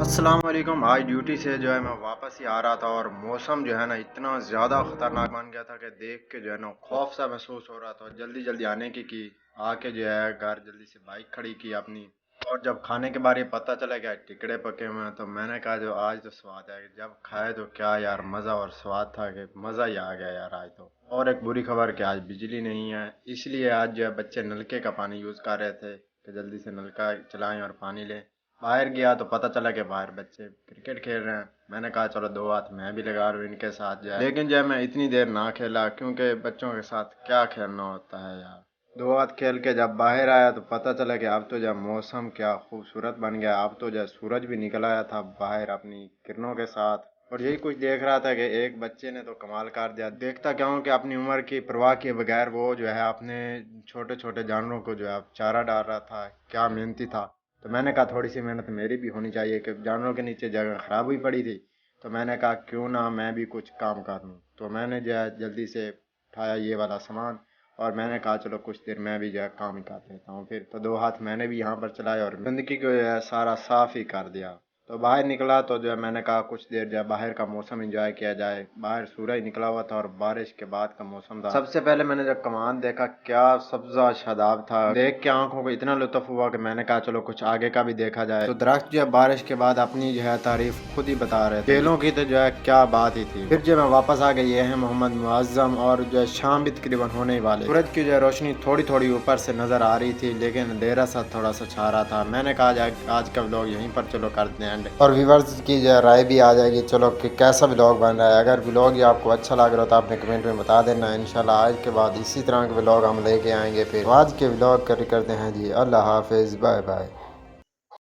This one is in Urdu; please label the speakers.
Speaker 1: السلام علیکم۔ آج ڈیوٹی سے جو ہے میں واپس ہی آ رہا تھا اور موسم جو ہے نا اتنا زیادہ خطرناک بن گیا تھا کہ دیکھ کے جو ہے نا خوف سا محسوس ہو رہا تھا، جلدی جلدی آنے کی آ کے جو ہے گھر جلدی سے بائک کھڑی کی اپنی، اور جب کھانے کے بارے پتہ چلا گیا ٹکڑے پکے ہوئے ہیں تو میں نے کہا جو آج تو سواد ہے، جب کھائے تو کیا یار مزہ اور سواد تھا کہ مزہ ہی آ گیا یار آج تو۔ اور ایک بری خبر کہ آج بجلی نہیں ہے، اس لیے آج جو ہے بچے نلکے کا پانی یوز کر رہے تھے کہ جلدی سے نلکا چلائیں اور پانی لیں۔ باہر گیا تو پتہ چلا کہ باہر بچے کرکٹ کھیل رہے ہیں، میں نے کہا چلو دو ہاتھ میں بھی لگا رہا ہوں ان کے ساتھ جائے، لیکن جب میں اتنی دیر نہ کھیلا کیونکہ بچوں کے ساتھ کیا کھیلنا ہوتا ہے یار۔ دو ہاتھ کھیل کے جب باہر آیا تو پتہ چلا کہ اب تو جب موسم کیا خوبصورت بن گیا، اب تو جب سورج بھی نکل آیا تھا باہر اپنی کرنوں کے ساتھ، اور یہی کچھ دیکھ رہا تھا کہ ایک بچے نے تو کمال کر دیا۔ دیکھتا کیا ہوں کہ اپنی عمر کی پرواہ کیے بغیر وہ جو ہے اپنے چھوٹے چھوٹے جانوروں کو جو ہے چارہ ڈال رہا تھا، کیا محنتی تھا۔ تو میں نے کہا تھوڑی سی محنت میری بھی ہونی چاہیے کہ جانوروں کے نیچے جگہ خراب ہوئی پڑی تھی، تو میں نے کہا کیوں نہ میں بھی کچھ کام کر لوں، تو میں نے جو ہے جلدی سے اٹھایا یہ والا سامان، اور میں نے کہا چلو کچھ دیر میں بھی جو ہے کام ہی کر لیتا ہوں، پھر تو دو ہاتھ میں نے بھی یہاں پر چلائے اور گندگی کو جو ہے سارا صاف ہی کر دیا۔ تو باہر نکلا تو جو ہے میں نے کہا کچھ دیر جو ہے باہر کا موسم انجوائے کیا جائے، باہر سورج نکلا ہوا تھا اور بارش کے بعد کا موسم تھا۔ سب سے پہلے میں نے جب کمان دیکھا کیا سبزہ شاداب تھا، دیکھ کے آنکھوں کو اتنا لطف ہوا کہ میں نے کہا چلو کچھ آگے کا بھی دیکھا جائے۔ تو درخت جو ہے بارش کے بعد اپنی جو ہے تعریف خود ہی بتا رہے تھے، کیلوں کی تو جو ہے کیا بات ہی تھی۔ پھر جب میں واپس آ گیا یہ ہے محمد معظم، اور جو ہے شام بھی تقریباً ہونے والی، سورج کی جو ہے روشنی تھوڑی تھوڑی اوپر سے نظر آ رہی تھی لیکن اندھیرا سا تھوڑا سا چھا رہا تھا۔ میں نے کہا آج کا ولاگ یہیں پر چلو کرتے ہیں اینڈ، اور ویورز کی جو ہے رائے بھی آ جائے گی چلو کہ کیسا ولاگ بن رہا ہے۔ اگر ولاگ یہ آپ کو اچھا لگ رہا تو آپ نے کمنٹ میں بتا دینا، انشاءاللہ آج کے بعد اسی طرح کے ولاگ ہم لے کے آئیں گے۔ پھر آج کے ولاگ کرتے ہیں جی اللہ حافظ، بائے بائے۔